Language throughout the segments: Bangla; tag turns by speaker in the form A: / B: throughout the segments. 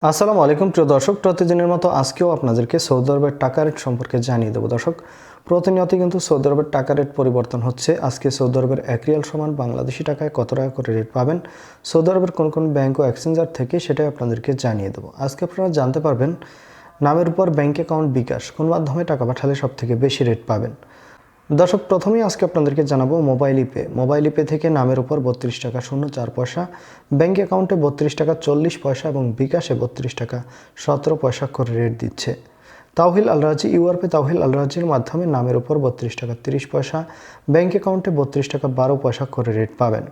A: আসসালামু আলাইকুম প্রিয় দর্শক, প্রতিদিনের মতো আজকেও আপনাদেরকে সৌদি আরবের টাকা রেট সম্পর্কে জানিয়ে দেবো। দর্শক, প্রতিনিয়ত কিন্তু সৌদি আরবের টাকা রেট পরিবর্তন হচ্ছে। আজকে সৌদি আরবের 1 রিয়াল সমান বাংলাদেশি টাকায় কত টাকা করে রেট পাবেন সৌদি আরবের কোন কোন ব্যাংক ও এক্সচেঞ্জার থেকে, সেটাই আপনাদেরকে জানিয়ে দেবো। আজকে আপনারা জানতে পারবেন নামের উপর ব্যাংক অ্যাকাউন্ট বিকাশ কোন মাধ্যমে টাকা পাঠালে সবথেকে বেশি রেট পাবেন। দর্শক, প্রথমেই আজকে আপনাদেরকে জানাবো মোবাইল ইপে থেকে নামের উপর 32 টাকা 04 পয়সা, ব্যাংক অ্যাকাউন্টে 32 টাকা 40 পয়সা এবং বিকাশে 32 টাকা 17 পয়সা করে রেট দিচ্ছে। তাওহিল আল রাজি ইউআরপে তাওহিল আল রাজির মাধ্যমে নামের উপর 32 টাকা 30 পয়সা, ব্যাংক অ্যাকাউন্টে 32 টাকা 12 পয়সা করে রেট পাবেন।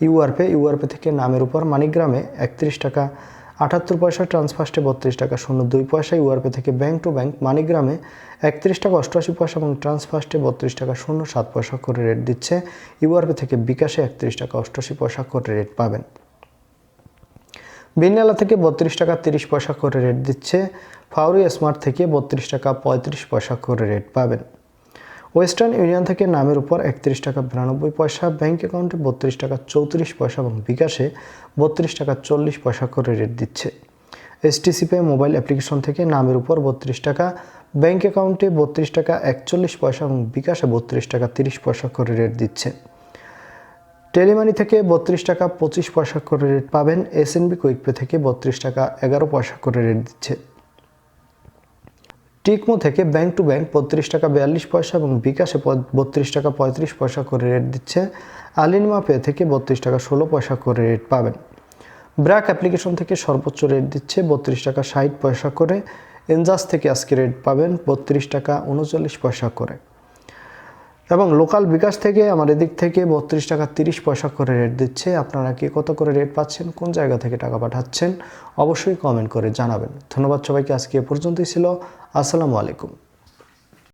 A: ইউআরপে থেকে নামের উপর মানিগ্রামে 31 টাকা 78 পয়সা, ট্রান্সফার্স্টে 32 টাকা 02 পয়সা, ইউআরপে থেকে ব্যাংক টু ব্যাংক মানিগ্রামে 31 টাকা 88 পয়সা এবং ট্রান্সফার্স্টে 32 টাকা 07 পয়সা করে রেট দিচ্ছে। ইউআরপে থেকে বিকাশে 31 টাকা 88 পয়সা করে রেট পাবেন। বিনিয়ালা থেকে 32 টাকা 30 পয়সা করে রেট দিচ্ছে। ফাউরি স্মার্ট থেকে 32 টাকা 35 পয়সা করে রেট পাবেন। ওয়েস্টার্ন ইউনিয়ন থেকে নামের উপর 31 টাকা 92 পয়সা, ব্যাংক অ্যাকাউন্টে 32 টাকা 34 পয়সা এবং বিকাশে 32 টাকা 40 পয়সা করে রেট দিচ্ছে। এসটিসি পে মোবাইল অ্যাপ্লিকেশন থেকে নামের উপর 32 টাকা, ব্যাংক অ্যাকাউন্টে 32 টাকা 41 পয়সা এবং বিকাশে 32 টাকা 30 পয়সা করে রেট দিচ্ছে। টেলিমানি থেকে 32 টাকা 25 পয়সা করে রেট পাবেন। এসএনবি কুইকপে থেকে 32 টাকা 11 পয়সা করে রেট দিচ্ছে। টিকমো থেকে ব্যাংক টু ব্যাংক 32 টাকা 42 পয়সা এবং বিকাশে 32 টাকা 35 পয়সা করে রেট দিচ্ছে। আলিনমা পে থেকে 32 টাকা 16 পয়সা করে রেট পাবেন। ব্র্যাক অ্যাপ্লিকেশন থেকে সর্বোচ্চ রেট দিচ্ছে 32 টাকা 60 পয়সা করে। এনজাস থেকে আজকে রেট পাবেন 32 টাকা 39 পয়সা করে। এবং লোকাল বিকাশ থেকে আমার এদিক থেকে 32 টাকা 30 পয়সা করে রেট দিচ্ছে। আপনারা কি কত করে রেট পাচ্ছেন, কোন জায়গা থেকে টাকা পাঠাচ্ছেন, অবশ্যই কমেন্ট করে জানাবেন। ধন্যবাদ সবাইকে। আজকে এ পর্যন্তই ছিল। আসসালামু আলাইকুম।